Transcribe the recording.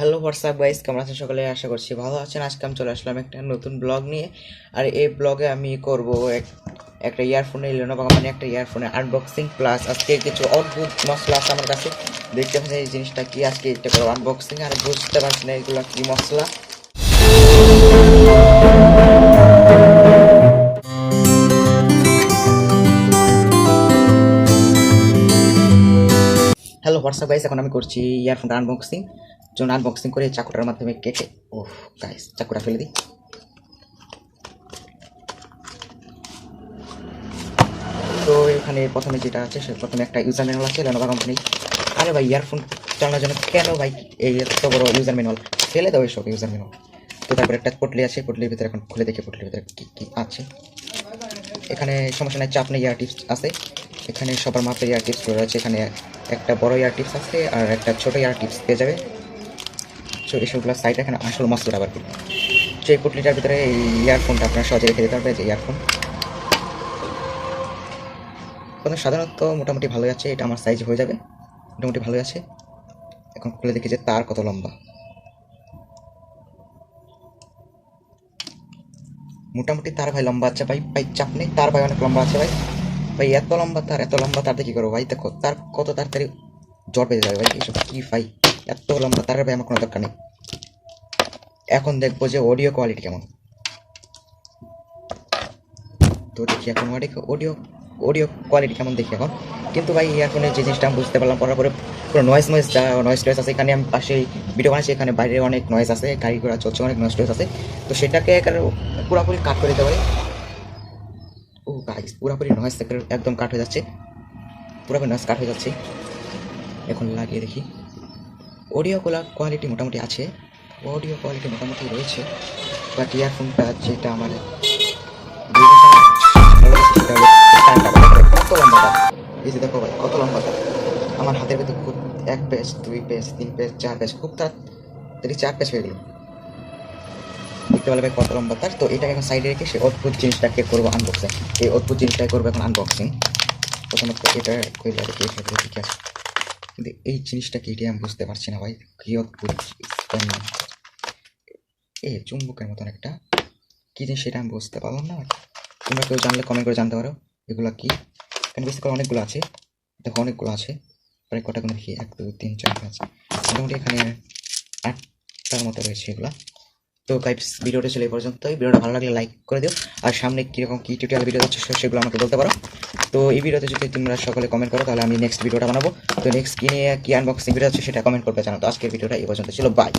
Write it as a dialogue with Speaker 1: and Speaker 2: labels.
Speaker 1: Hello WhatsApp guys, কেমন আছেন সকলে? আশা করছি ভালো আছেন। আজকে আমি চলে আসলাম একটা নতুন ব্লগ নিয়ে। আর এই ব্লগে আমি করব একটা ইয়ারফোনে, Lenovo কোম্পানি একটা ইয়ারফোনের আনবক্সিং, প্লাস আজকে কিছু অদ্ভুত মশলা আছে আমার কাছে। দেখতে পাচ্ছেন এই জিনিসটা কি, আজকে এটা করবো আনবক্সিং। আর বুঝতে পারছি না এগুলো কি মশলা। হ্যালো হোয়াটসঅ্যাপ গাইস, এখন আমি করছি ইয়ারফোনটা আনবক্সিং। যখন আনবক্সিং করে চাকুটার মাধ্যমে কেটে, ওহ গাইস চাকুটা ফেলে দিই। তো এখানে প্রথমে যেটা আছে সে প্রথমে একটা ইউজার ম্যানুয়াল আছে Lenovo কোম্পানি। আরে ভাই, ইয়ারফোন চালানোর জন্য কেন ভাই এই এত বড় ইউজার ম্যানুয়াল? ফেলে দাও এইসব ইউজার ম্যানুয়াল। তো তারপরে একটা পটলি আছে, পটলির ভিতরে এখন খুলে দেখি পটলির ভিতরে কী কী আছে। এখানে সমস্যা নাই, চাপ নেই, ইয়ার টিপস আছে। এখানে সবার মাপের ইয়ার টিপসগুলো রয়েছে। এখানে একটা বড় ইয়ার টিপস আছে আর একটা ছোটো ইয়ার টিপস পেয়ে যাবে। তো এসবগুলো সাইড, এখানে আসল মশলাটা আবার কি, সেই পটলিটার ভিতরে এই ইয়ারফোনটা আপনার সহজে রেখে দিতে পারবে। যে ইয়ারফোন সাধারণত মোটামুটি ভালোই আছে, এটা আমার সাইজ হয়ে যাবে, মোটামুটি ভালোই আছে। এখন খুলে দেখি যে তার কত লম্বা। মোটামুটি তার ভাই লম্বা আছে ভাই, ভাই চাপ নেই, তার ভাই অনেক লম্বা আছে ভাই। ভাই এত লম্বা তার, এত লম্বা তার দিয়ে কী করবো ভাই? দেখো তার কত তাড়াতাড়ি জট বেঁধে যাবে ভাই। এইসব কি ভাই, এত লম্বা তার ভাই আমার কোনো দরকার নেই। এখন দেখবো যে অডিও কোয়ালিটি কেমন। তো দেখি এখন অডিও অডিও কোয়ালিটি কেমন দেখি এখন। কিন্তু ভাই ইয়ারফোনের যে জিনিসটা আমি বুঝতে পারলাম পড়ার পরে, পুরো নয়েজ টয়েস আছে। এখানে আমি পাশে ভিডিও বানাচ্ছি, এখানে বাইরে অনেক নয়েজ আছে, গাড়ি ঘোড়া চলছে, অনেক নয়েজ টয়েস আছে। তো সেটাকে পুরোপুরি কাট করে দিতে পারে। ও গাইস, পুরোপুরি নয়েজ একদম কাট হয়ে যাচ্ছে, পুরোপুরি নয়েজ কাট হয়ে যাচ্ছে। এখন লাগিয়ে দেখি। অডিও কোয়ালিটি মোটামুটি আছে, অডিও কোয়ালিটি মোটামুটি রয়েছে। বাট ইয়ারফোনটা যেটা আমার কত লম্বা, এই যে দেখো ভাই কত লম্বা। আমার হাতের ভেতর খুব 1 পেজ 2 পেজ 3 পেজ 4 পেজ, খুব তাড়াতাড়ি 4 পেজ হয়ে গেল। দেখতে পেলে ভাই কত লম্বা তার। তো এটাকে এখন সাইডে রেখে সে অদ্ভুত জিনিসটাকে করবো আনবক্সিং। এই অদ্ভুত জিনিসটাকে করবো এখন আনবক্সিং। প্রথমত এটা কইলা দেখি ঠিক আছে, কিন্তু এই জিনিসটা কি এটি আমি বুঝতে পারছি না ভাই। কি অদ্ভুত এই চুম্বকের মতন একটা কি জিনিস, সেটা আমি বুঝতে পারলাম না। তোমরা কেউ জানলে কমেন্ট করে জানতে পারো এগুলো কি। এখানে বেশি করে অনেকগুলো আছে, দেখো অনেকগুলো আছে। প্রায় কটা কোনো দেখি 1 2 3 4 5, মোটামুটি এখানে 8টার মতো রয়েছে এগুলো। তো গাইস, ভিডিওটা ছিল এই পর্যন্তই। ভিডিওটা ভালো লাগলে লাইক করে দিও, আর সামনে কীরকম কী টিউটোরিয়াল ভিডিও যাচ্ছে সেগুলো আমাকে বলতে পারো। তো এই ভিডিওতে যদি তোমরা সকলে কমেন্ট করো তাহলে আমি নেক্সট ভিডিওটা বানাবো। তো নেক্সট কি নিয়ে কি আনবক্সিং ভিডিও আছে সেটা কমেন্ট করবে জানো। তো আজকের ভিডিওটা এই পর্যন্ত ছিল, বাই।